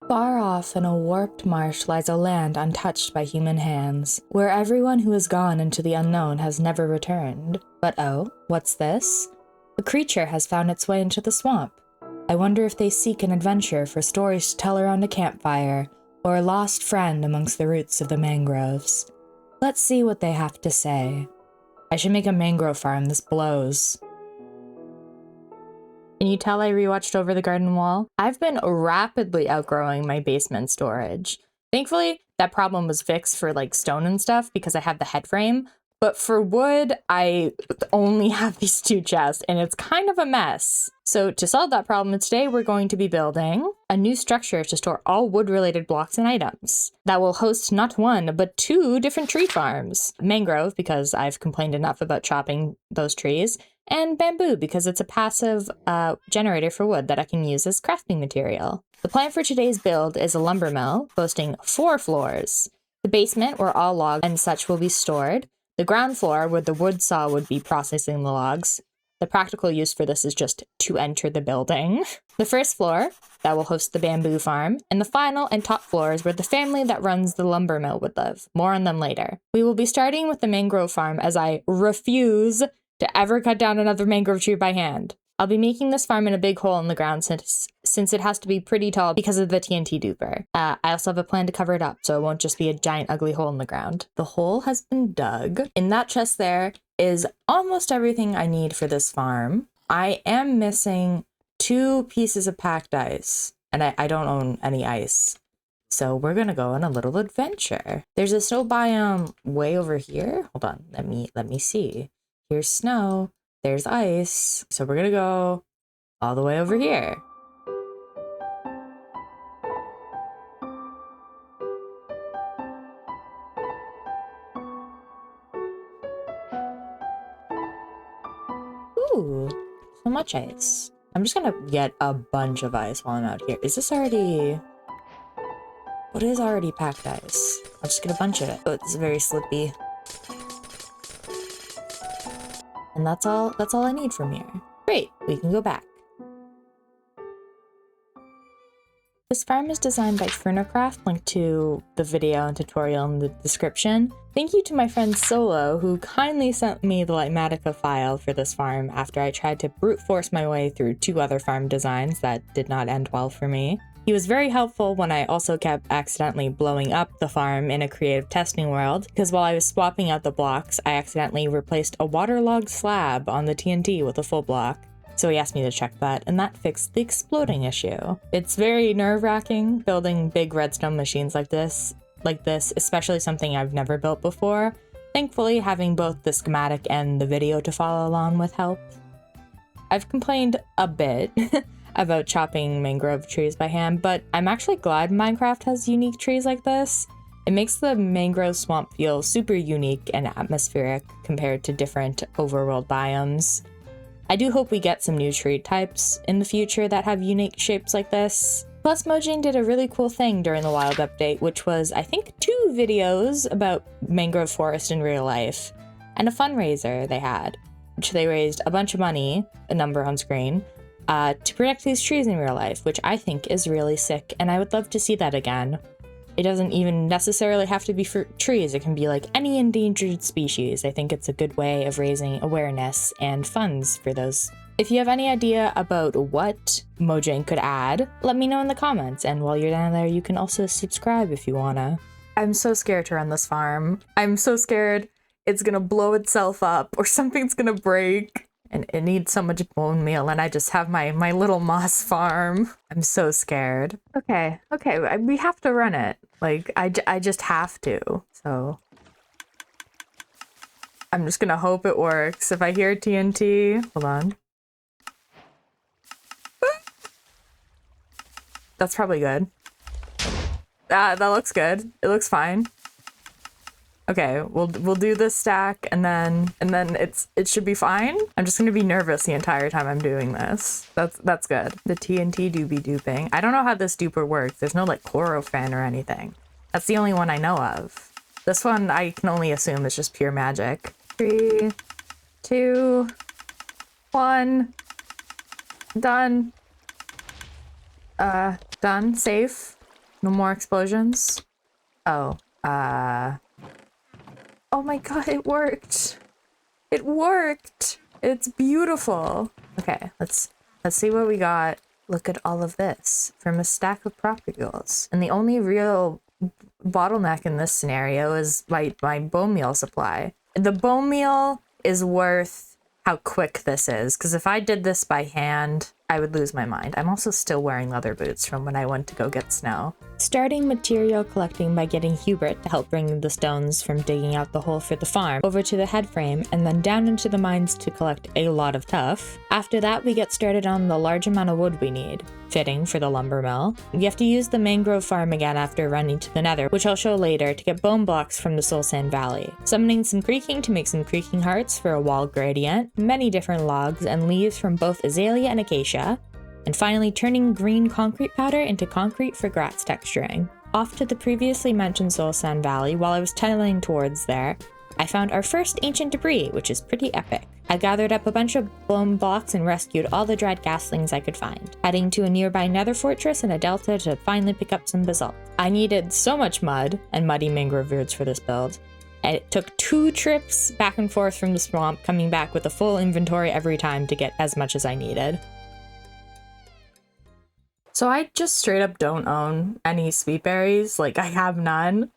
Far off in a warped marsh lies a land untouched by human hands, where everyone who has gone into the unknown has never returned. But oh, what's this? A creature has found its way into the swamp. I wonder if they seek an adventure for stories to tell around a campfire, or a lost friend amongst the roots of the mangroves. Let's see what they have to say. I should make a mangrove farm, this blows. Can you tell I rewatched Over the Garden Wall? I've been rapidly outgrowing my basement storage. Thankfully, that problem was fixed for like stone and stuff because I have the head frame. But for wood, I only have these 2 chests and it's kind of a mess. So to solve that problem, today we're going to be building a new structure to store all wood-related blocks and items that will host not 1, but 2 different tree farms. Mangrove, because I've complained enough about chopping those trees, and bamboo, because it's a passive generator for wood that I can use as crafting material. The plan for today's build is a lumbermill boasting 4 floors. The basement, where all logs and such will be stored. The ground floor, where the wood saw would be processing the logs. The practical use for this is just to enter the building. The first floor, that will host the bamboo farm, and the final and top floors where the family that runs the lumber mill would live. More on them later. We will be starting with the mangrove farm as I refuse to ever cut down another mangrove tree by hand. I'll be making this farm in a big hole in the ground since it has to be pretty tall because of the TNT duper. I also have a plan to cover it up so it won't just be a giant ugly hole in the ground. The hole has been dug. In that chest there is almost everything I need for this farm. I am missing 2 pieces of packed ice and I don't own any ice. So we're gonna go on a little adventure. There's a snow biome way over here. Hold on, let me see. Here's snow. There's ice, so we're gonna go all the way over here. Ooh, so much ice. I'm just gonna get a bunch of ice while I'm out here. Is this already... What is already packed ice? I'll just get a bunch of it. Oh, it's very slippy. And that's all I need from here. Great, we can go back. This farm is designed by Fern, link to the video and tutorial in the description. Thank you to my friend Solo, who kindly sent me the Ligmatica file for this farm after I tried to brute force my way through 2 other farm designs that did not end well for me. He was very helpful when I also kept accidentally blowing up the farm in a creative testing world, because while I was swapping out the blocks, I accidentally replaced a waterlogged slab on the TNT with a full block. So he asked me to check that, and that fixed the exploding issue. It's very nerve-wracking building big redstone machines like this, especially something I've never built before. Thankfully, having both the schematic and the video to follow along with helped. I've complained a bit about chopping mangrove trees by hand, but I'm actually glad Minecraft has unique trees like this. It makes the mangrove swamp feel super unique and atmospheric compared to different overworld biomes. I do hope we get some new tree types in the future that have unique shapes like this. Plus, Mojang did a really cool thing during the Wild update, which was, I think, 2 videos about mangrove forest in real life, and a fundraiser they had, which they raised a bunch of money, a number on screen, to protect these trees in real life, which I think is really sick, and I would love to see that again. It doesn't even necessarily have to be for trees, it can be like any endangered species. I think it's a good way of raising awareness and funds for those. If you have any idea about what Mojang could add, let me know in the comments, and while you're down there, you can also subscribe if you wanna. I'm so scared to run this farm. I'm so scared it's gonna blow itself up or something's gonna break. And it needs so much bone meal, and I just have my little moss farm. I'm so scared. Okay, we have to run it. Like, I just have to. So I'm just gonna hope it works. If I hear TNT, hold on. That's probably good. That looks good. It looks fine. Okay, we'll do this stack and then it should be fine. I'm just gonna be nervous the entire time I'm doing this. That's good. The TNT do be duping. I don't know how this duper works. There's no like chlorophen or anything. That's the only one I know of. This one I can only assume is just pure magic. 3, 2, 1. Done. Done. Safe. No more explosions? Oh, oh my god, it worked! It worked! It's beautiful! Okay, let's see what we got. Look at all of this from a stack of propagules. And the only real bottleneck in this scenario is my bone meal supply. The bone meal is worth how quick this is, because if I did this by hand, I would lose my mind. I'm also still wearing leather boots from when I went to go get snow. Starting material collecting by getting Hubert to help bring the stones from digging out the hole for the farm over to the head frame, and then down into the mines to collect a lot of tuff. After that, we get started on the large amount of wood we need. Fitting for the lumber mill. We have to use the mangrove farm again after running to the nether, which I'll show later, to get bone blocks from the Soul Sand Valley. Summoning some creaking to make some creaking hearts for a wall gradient, many different logs and leaves from both azalea and acacia, and finally turning green concrete powder into concrete for grass texturing. Off to the previously mentioned Soul Sand Valley, while I was tunneling towards there, I found our first ancient debris, which is pretty epic. I gathered up a bunch of bone blocks and rescued all the dried gaslings I could find, heading to a nearby nether fortress in a delta to finally pick up some basalt. I needed so much mud and muddy mangrove roots for this build, and it took 2 trips back and forth from the swamp, coming back with a full inventory every time to get as much as I needed. So I just straight up don't own any sweet berries, like I have none.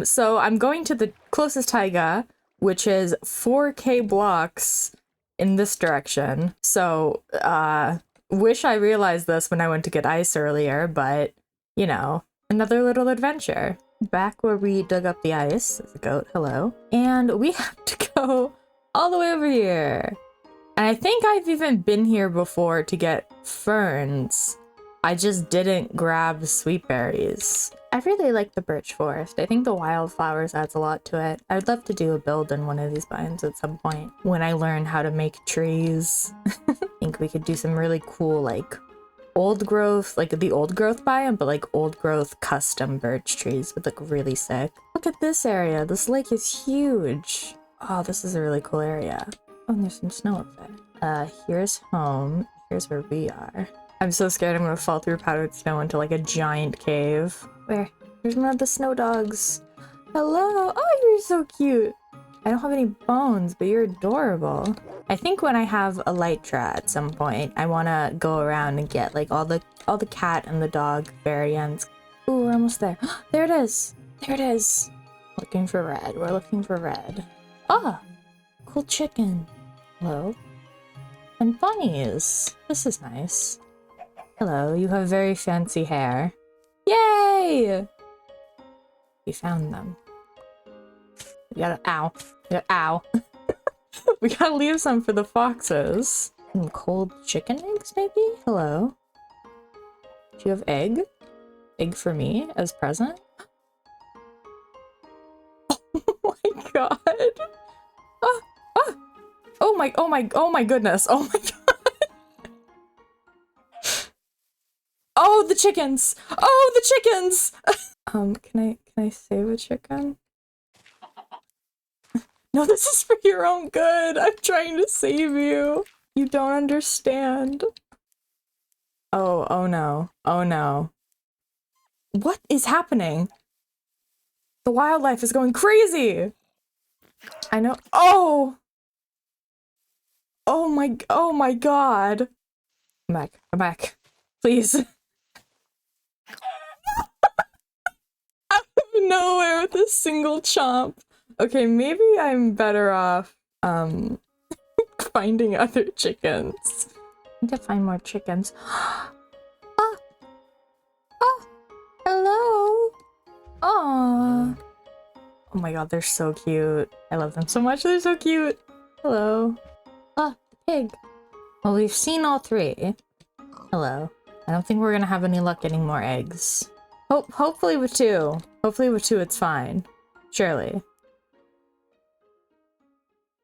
So I'm going to the closest taiga, which is 4k blocks in this direction. So, wish I realized this when I went to get ice earlier, but, you know, another little adventure. Back where we dug up the ice, there's a goat, hello. And we have to go all the way over here. And I think I've even been here before to get ferns. I just didn't grab sweet berries. I really like the birch forest. I think the wildflowers adds a lot to it. I would love to do a build in one of these biomes at some point when I learn how to make trees. I think we could do some really cool, like, old growth, like the old growth biome, but like old growth custom birch trees would look really sick. Look at this area. This lake is huge. Oh, this is a really cool area. Oh, and there's some snow up there. Here's home. Here's where we are. I'm so scared I'm gonna fall through powdered snow into like a giant cave. Where? There's one of the snow dogs. Hello! Oh, you're so cute! I don't have any bones, but you're adorable. I think when I have elytra at some point, I wanna go around and get like all the cat and the dog variants. Ooh, we're almost there. There it is! There it is! Looking for red. We're looking for red. Ah! Cool chicken. Hello? And bunnies. This is nice. Hello, you have very fancy hair. Yay! We found them. We gotta, ow. Ow. We gotta leave some for the foxes. Some cold chicken eggs, maybe? Hello. Do you have egg? Egg for me as present? Oh my god. Ah, ah. Oh my goodness. Oh my god. Oh, the chickens! Oh, the chickens! Can I save a chicken? No, this is for your own good. I'm trying to save you. You don't understand. Oh no. Oh no. What is happening? The wildlife is going crazy! I know. Oh! Oh my god. Come back. Please. Out of nowhere with a single chomp. Okay, maybe I'm better off finding other chickens. I need to find more chickens. Oh, hello. Aww. Oh my god, they're so cute. I love them so much. They're so cute. Hello. Ah, the pig. Well, we've seen all 3. Hello. I don't think we're gonna have any luck getting more eggs. Hopefully with 2. Hopefully with 2 it's fine. Surely.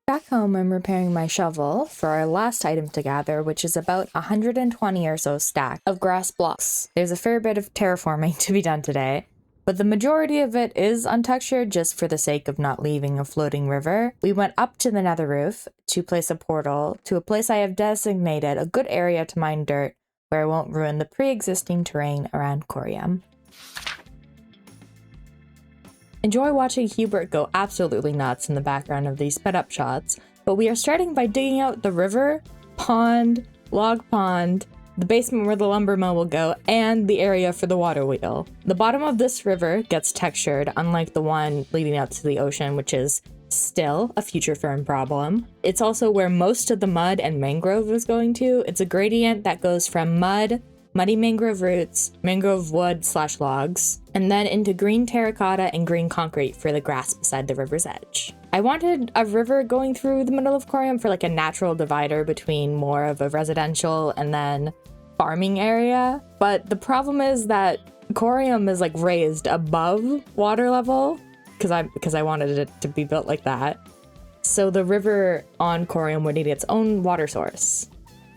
Back home, I'm repairing my shovel for our last item to gather, which is about 120 or so stack of grass blocks. There's a fair bit of terraforming to be done today, but the majority of it is untextured just for the sake of not leaving a floating river. We went up to the nether roof to place a portal to a place I have designated a good area to mine dirt where I won't ruin the pre-existing terrain around Corium. Enjoy watching Hubert go absolutely nuts in the background of these sped up shots, but we are starting by digging out the river, pond, log pond, the basement where the lumber mill will go, and the area for the water wheel. The bottom of this river gets textured, unlike the one leading out to the ocean, which is still a future Fern problem. It's also where most of the mud and mangrove is going to. It's a gradient that goes from muddy mangrove roots, mangrove wood / logs, and then into green terracotta and green concrete for the grass beside the river's edge. I wanted a river going through the middle of Corium for like a natural divider between more of a residential and then farming area, but the problem is that Corium is like raised above water level because I wanted it to be built like that. So the river on Corium would need its own water source.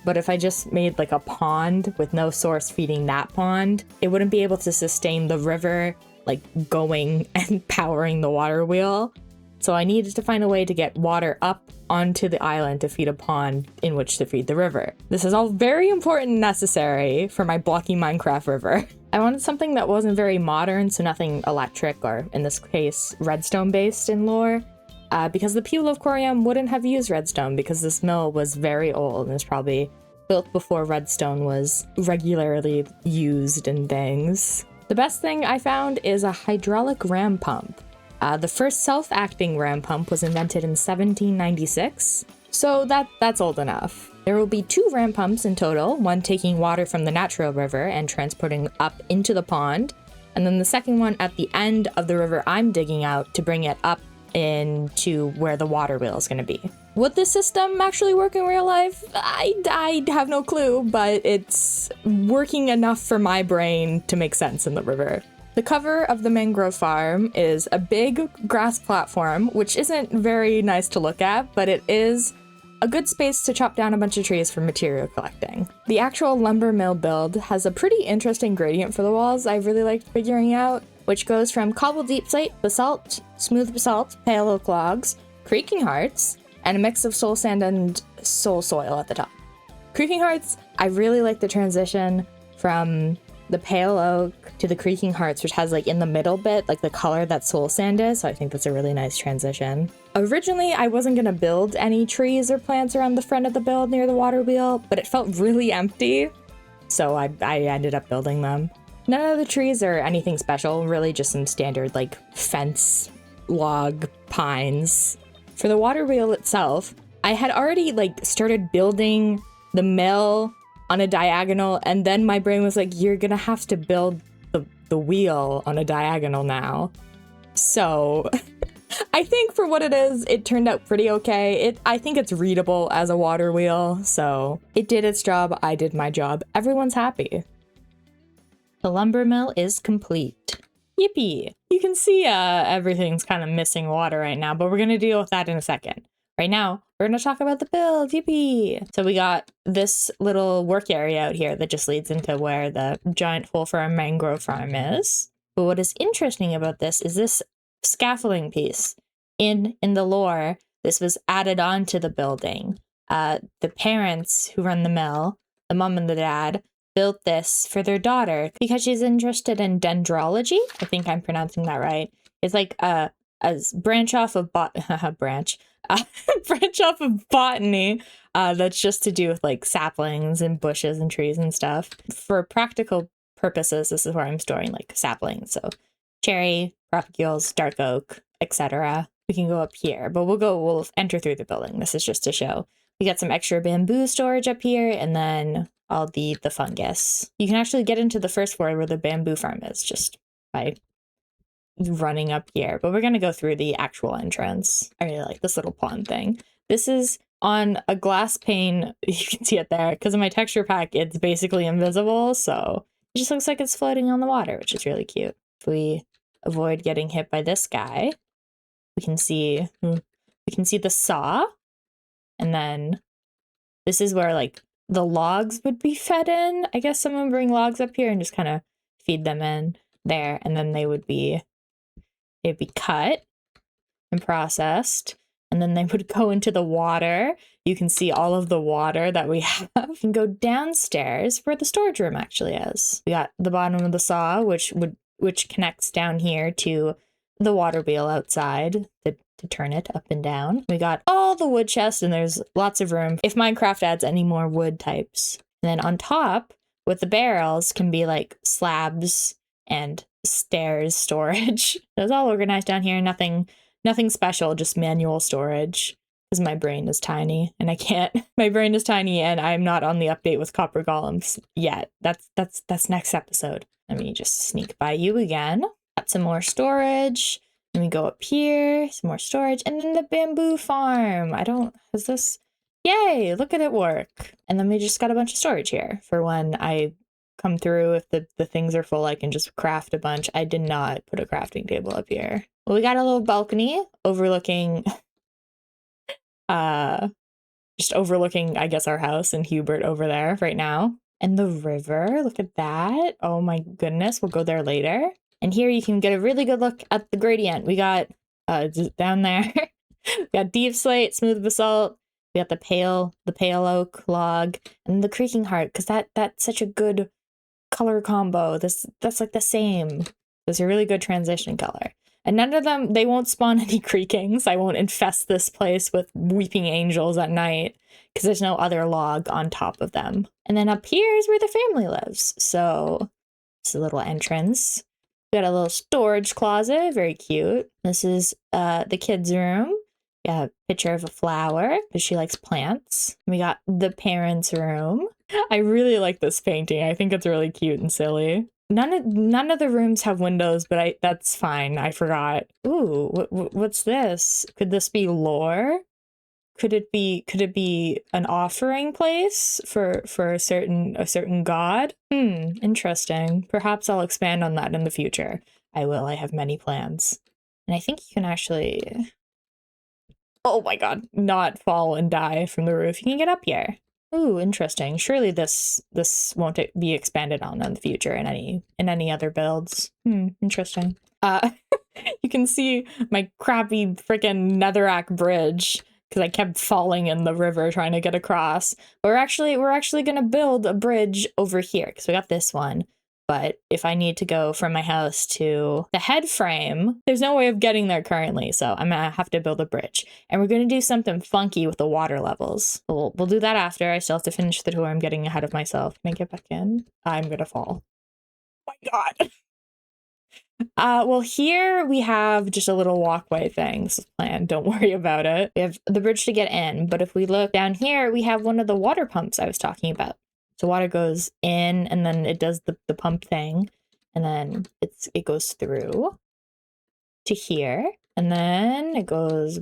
But if I just made like a pond with no source feeding that pond, it wouldn't be able to sustain the river like going and powering the water wheel. So I needed to find a way to get water up onto the island to feed a pond in which to feed the river. This is all very important and necessary for my blocky Minecraft river. I wanted something that wasn't very modern, so nothing electric or, in this case, redstone based in lore. Because the people of Corium wouldn't have used redstone because this mill was very old and was probably built before redstone was regularly used in things. The best thing I found is a hydraulic ram pump. The first self-acting ram pump was invented in 1796, so that's old enough. There will be 2 ram pumps in total, one taking water from the natural river and transporting up into the pond, and then the second one at the end of the river I'm digging out to bring it up into where the water wheel is going to be. Would this system actually work in real life? I have no clue, but it's working enough for my brain to make sense in the river. The cover of the mangrove farm is a big grass platform, which isn't very nice to look at, but it is a good space to chop down a bunch of trees for material collecting. The actual lumber mill build has a pretty interesting gradient for the walls I really liked figuring out, which goes from cobble deep slate, basalt, smooth basalt, pale oak logs, creaking hearts, and a mix of soul sand and soul soil at the top. Creaking hearts, I really like the transition from the pale oak to the creaking hearts, which has like in the middle bit, like the color that soul sand is. So I think that's a really nice transition. Originally, I wasn't gonna build any trees or plants around the front of the build near the water wheel, but it felt really empty. So I ended up building them. None of the trees are anything special, really just some standard like fence, log, pines. For the water wheel itself, I had already like started building the mill on a diagonal, and then my brain was like, you're gonna have to build the wheel on a diagonal now. So I think for what it is, it turned out pretty okay. I think it's readable as a water wheel, so it did its job, I did my job, everyone's happy. The lumber mill is complete. Yippee! You can see everything's kind of missing water right now, but we're gonna deal with that in a second. Right now, we're gonna talk about the build, yippee! So we got this little work area out here that just leads into where the giant hole for our mangrove farm is. But what is interesting about this is this scaffolding piece. In the lore, this was added on to the building. The parents who run the mill, the mom and the dad, built this for their daughter because she's interested in dendrology. I think I'm pronouncing that right. It's like a branch off of branch off of botany that's just to do with like saplings and bushes and trees and stuff. For practical purposes, this is where I'm storing like saplings. So cherry, propagules, dark oak, etc. We can go up here, but we'll enter through the building. This is just to show. We got some extra bamboo storage up here, and then all the fungus. You can actually get into the first floor where the bamboo farm is just by running up here, but we're going to go through the actual entrance. I really like this little pond thing. This is on a glass pane. You can see it there. Because of my texture pack, it's basically invisible, so it just looks like it's floating on the water, which is really cute. If we avoid getting hit by this guy, we can see the saw, and then this is where like the logs would be fed in. I guess someone bring logs up here and just kind of feed them in there, and then they'd be cut and processed, and then they would go into the water. You can see all of the water that we have. We can go downstairs where the storage room actually is. We got the bottom of the saw, which which connects down here to the water wheel outside to turn it up and down. We got all the wood chests, and there's lots of room if Minecraft adds any more wood types. And then on top, with the barrels, can be like slabs and stairs storage. It's all organized down here. Nothing special, just manual storage. Because my brain is tiny, and I can't. My brain is tiny, and I'm not on the update with copper golems yet. That's next episode. Let me just sneak by you again. Got some more storage. Then we go up here, some more storage, and then the bamboo farm. Is this? Yay! Look at it work. And then we just got a bunch of storage here for when I come through. If the things are full, I can just craft a bunch. I did not put a crafting table up here. Well, we got a little balcony overlooking. Just overlooking, I guess, our house and Hubert over there right now. And the river, look at that. Oh my goodness, we'll go there later. And here you can get a really good look at the gradient. We got, down there, we got deep slate, smooth basalt, we got the pale oak log, and the creaking heart, because that's such a good color combo. That's like the same. It's a really good transition color. And none of them, they won't spawn any creakings. I won't infest this place with weeping angels at night because there's no other log on top of them. And then up here is where the family lives. So it's a little entrance. We got a little storage closet, very cute. This is the kids' room. Got a picture of a flower because she likes plants. We got the parents' room. I really like this painting. I think it's really cute and silly. None of the rooms have windows, but that's fine. I forgot. Ooh, what's this? Could this be lore? Could it be an offering place for a certain god? Interesting. Perhaps I'll expand on that in the future. I will. I have many plans. And I think you can actually, oh my god, not fall and die from the roof. You can get up here. Ooh, interesting. Surely this won't be expanded on in the future in any other builds. Interesting. You can see my crappy freaking netherrack bridge because I kept falling in the river trying to get across. We're actually gonna build a bridge over here because we got this one. But if I need to go from my house to the head frame, there's no way of getting there currently, so I'm gonna have to build a bridge. And we're gonna do something funky with the water levels. We'll do that after. I still have to finish the tour. I'm getting ahead of myself. Can I get back in? I'm gonna fall. Oh my god. Well, here we have just a little walkway thing. This is planned. Don't worry about it. We have the bridge to get in, but if we look down here, we have one of the water pumps I was talking about. So water goes in, and then it does the pump thing, and then it goes through to here, and then it goes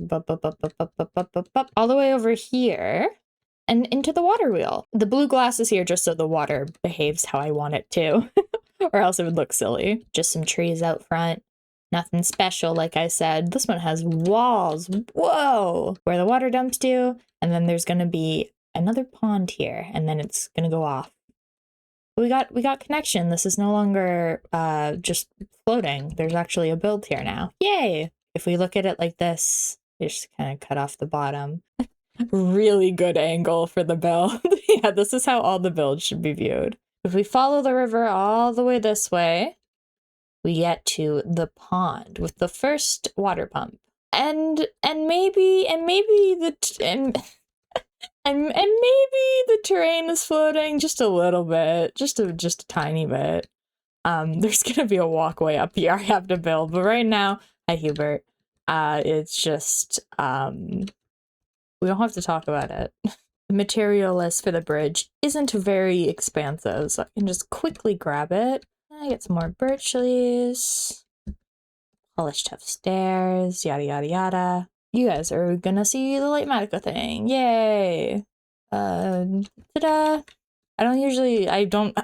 all the way over here and into the water wheel. The blue glass is here just so the water behaves how I want it to, or else it would look silly. Just some trees out front. Nothing special, like I said. This one has walls. Whoa! Where the water dumps to, and then there's gonna be another pond here, and then it's gonna go off. We got connection. This is no longer just floating. There's actually a build here now. Yay! If we look at it like this, we just kind of cut off the bottom. Really good angle for the build. Yeah, this is how all the builds should be viewed. If we follow the river all the way this way, we get to the pond with the first water pump. And maybe the terrain is floating just a little bit, just a tiny bit. There's gonna be a walkway up here I have to build, but right now, hi Hubert. It's just we don't have to talk about it. The material list for the bridge isn't very expansive, so I can just quickly grab it. I get some more birch leaves, polished tough stairs, yada yada yada. You guys are gonna see the Light Matica thing. Yay! Ta-da! I don't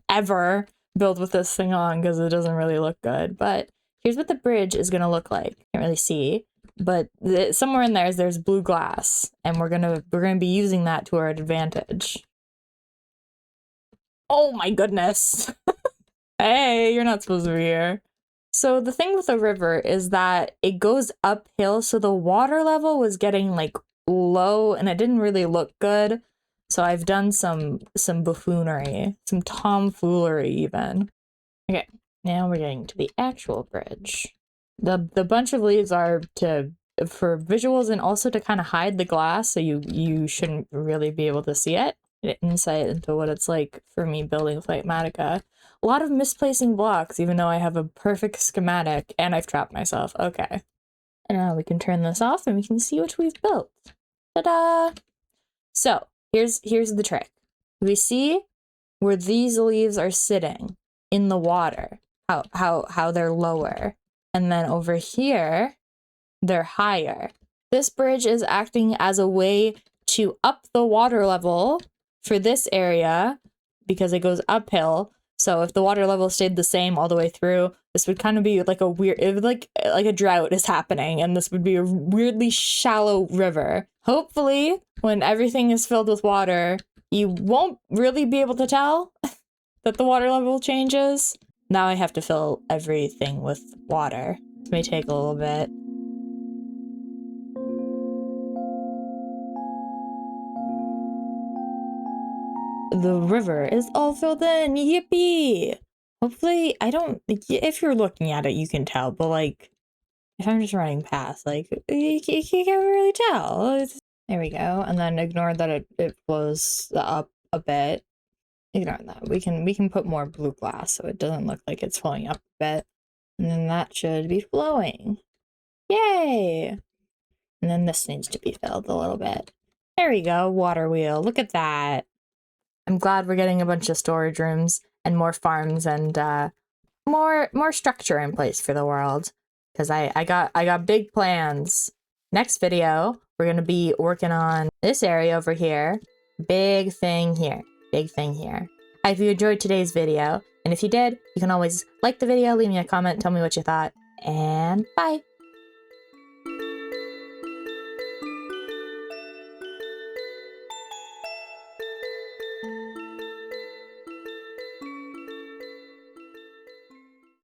ever build with this thing on because it doesn't really look good, but here's what the bridge is gonna look like. Can't really see, but somewhere in there's blue glass, and we're gonna be using that to our advantage. Oh my goodness! Hey, you're not supposed to be here. So the thing with the river is that it goes uphill, so the water level was getting like low and it didn't really look good. So I've done some buffoonery, some tomfoolery even. Okay, Now we're getting to the actual bridge. The bunch of leaves are for visuals and also to kind of hide the glass, so you shouldn't really be able to see it. Get insight into what it's like for me building Flightmatica. A lot of misplacing blocks, even though I have a perfect schematic, and I've trapped myself. Okay. And now we can turn this off and we can see what we've built. Ta-da! So, here's the trick. We see where these leaves are sitting in the water, how they're lower. And then over here, they're higher. This bridge is acting as a way to up the water level for this area because it goes uphill. So if the water level stayed the same all the way through, this would kind of be like a weird, it would like a drought is happening, and this would be a weirdly shallow river. Hopefully, when everything is filled with water, you won't really be able to tell that the water level changes. Now I have to fill everything with water. This may take a little bit. The river is all filled in, yippee! Hopefully, if you're looking at it, you can tell, but like, if I'm just running past, like, you can't really tell. There we go, and then ignore that it flows up a bit. Ignore that. We can put more blue glass so it doesn't look like it's flowing up a bit. And then that should be flowing. Yay! And then this needs to be filled a little bit. There we go, water wheel. Look at that. I'm glad we're getting a bunch of storage rooms and more farms and more structure in place for the world. Because I got big plans. Next video, we're gonna be working on this area over here. Big thing here. Big thing here. I hope you enjoyed today's video, and if you did, you can always like the video, leave me a comment, tell me what you thought, and bye!